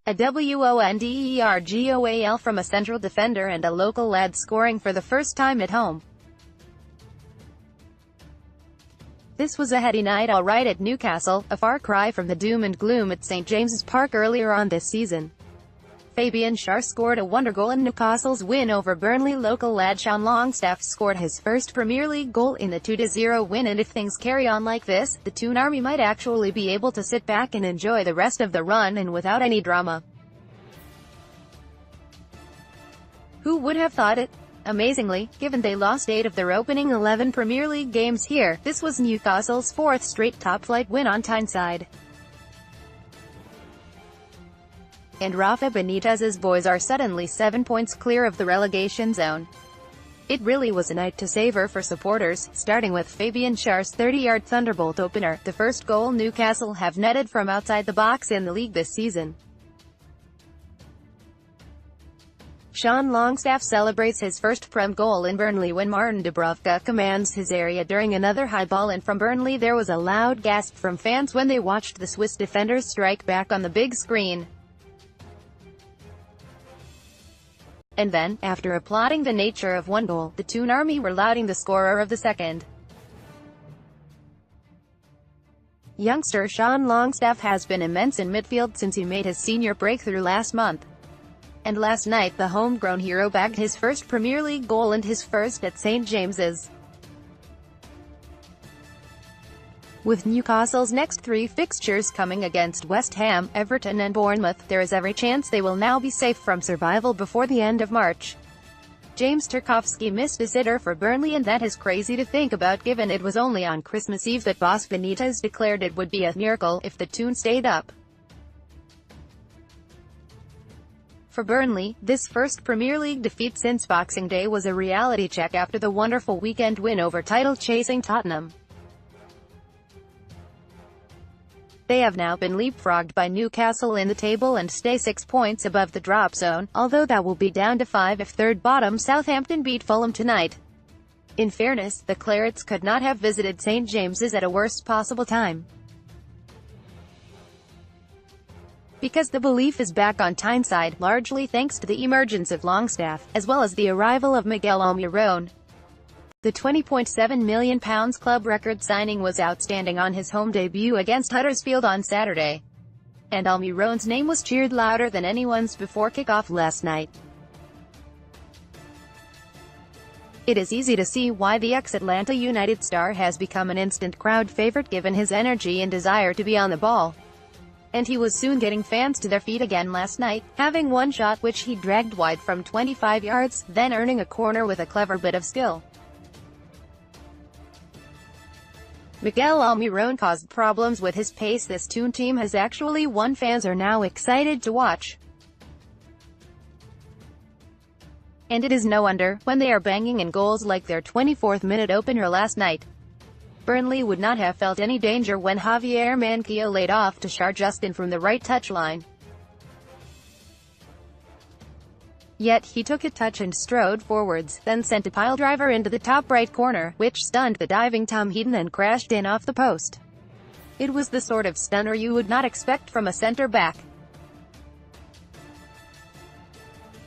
A WONDERGOAL from a central defender and a local lad scoring for the first time at home. This was a heady night alright at Newcastle, a far cry from the doom and gloom at St James's Park earlier on this season. Fabian Schar scored a wonder goal in Newcastle's win over Burnley Local lad Sean Longstaff scored his first Premier League goal in the 2-0 win, and if things carry on like this, the Toon Army might actually be able to sit back and enjoy the rest of the run and without any drama. Who would have thought it? Amazingly, given they lost 8 of their opening 11 Premier League games here, this was Newcastle's 4th straight top-flight win on Tyneside. And Rafa Benitez's boys are suddenly 7 points clear of the relegation zone. It really was a night to savor for supporters, starting with Fabian Schar's 30-yard thunderbolt opener, the first goal Newcastle have netted from outside the box in the league this season. Sean Longstaff celebrates his first Prem goal in Burnley when Martin Dubravka commands his area during another high ball, and from Burnley there was a loud gasp from fans when they watched the Swiss defenders strike back on the big screen. And then, after applauding the nature of one goal, the Toon Army were lauding the scorer of the second. Youngster Sean Longstaff has been immense in midfield since he made his senior breakthrough last month. And last night the homegrown hero bagged his first Premier League goal and his first at St James's. With Newcastle's next 3 fixtures coming against West Ham, Everton and Bournemouth, there is every chance they will now be safe from survival before the end of March. James Tarkowski missed a sitter for Burnley, and that is crazy to think about given it was only on Christmas Eve that boss Benitez declared it would be a miracle if the Toon stayed up. For Burnley, this first Premier League defeat since Boxing Day was a reality check after the wonderful weekend win over title-chasing Tottenham. They have now been leapfrogged by Newcastle in the table and stay 6 points above the drop zone, although that will be down to 5 if third-bottom Southampton beat Fulham tonight. In fairness, the Clarets could not have visited St James's at a worse possible time. Because the belief is back on Tyneside, largely thanks to the emergence of Longstaff, as well as the arrival of Miguel Almiron. The £20.7 million club record signing was outstanding on his home debut against Huddersfield on Saturday. And Almiron's name was cheered louder than anyone's before kick-off last night. It is easy to see why the ex-Atlanta United star has become an instant crowd favourite given his energy and desire to be on the ball. And he was soon getting fans to their feet again last night, having one shot which he dragged wide from 25 yards, then earning a corner with a clever bit of skill. Miguel Almiron caused problems with his pace. This Toon team has actually won. Fans are now excited to watch. And it is no wonder, when they are banging in goals like their 24th minute opener last night. Burnley would not have felt any danger when Javier Manquillo laid off to Schar Justin from the right touchline. Yet he took a touch and strode forwards, then sent a piledriver into the top right corner, which stunned the diving Tom Heaton and crashed in off the post. It was the sort of stunner you would not expect from a centre-back.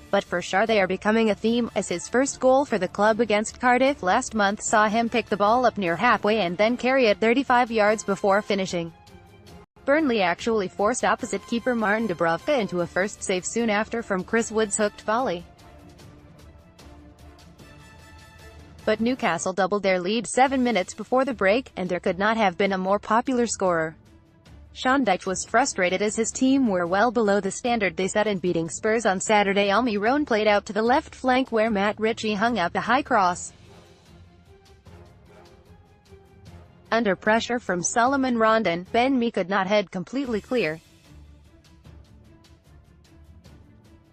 But for Schar they are becoming a theme, as his first goal for the club against Cardiff last month saw him pick the ball up near halfway and then carry it 35 yards before finishing. Burnley actually forced opposite keeper Martin Dubravka into a first save soon after from Chris Wood's hooked volley. But Newcastle doubled their lead 7 minutes before the break, and there could not have been a more popular scorer. Sean Dyche was frustrated as his team were well below the standard they set in beating Spurs on Saturday. Almiron played out to the left flank where Matt Ritchie hung up a high cross. Under pressure from Solomon Rondon, Ben Mee could not head completely clear.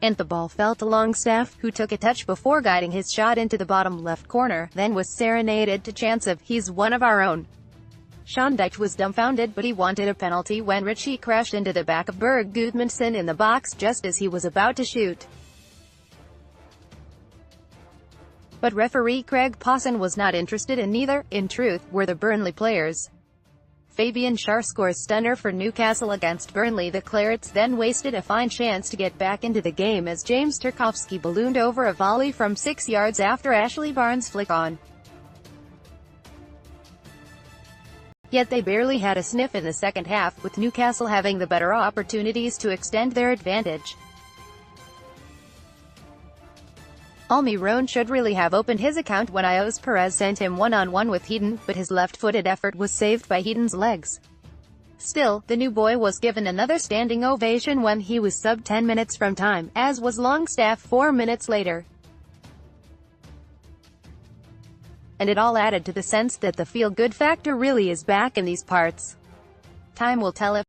And the ball fell to Longstaff, who took a touch before guiding his shot into the bottom left corner, then was serenaded to chants of, "He's one of our own." Sean Dyche was dumbfounded, but he wanted a penalty when Ritchie crashed into the back of Berg Gudmundsson in the box just as he was about to shoot. But referee Craig Pawson was not interested, and neither, in truth, were the Burnley players. Fabian Schar scores stunner for Newcastle against Burnley. The Clarets then wasted a fine chance to get back into the game as James Tarkowski ballooned over a volley from 6 yards after Ashley Barnes' flick on. Yet they barely had a sniff in the second half, with Newcastle having the better opportunities to extend their advantage. Almiron should really have opened his account when Ios Perez sent him one-on-one with Heaton, but his left-footed effort was saved by Heaton's legs. Still, the new boy was given another standing ovation when he was subbed 10 minutes from time, as was Longstaff 4 minutes later. And it all added to the sense that the feel-good factor really is back in these parts. Time will tell if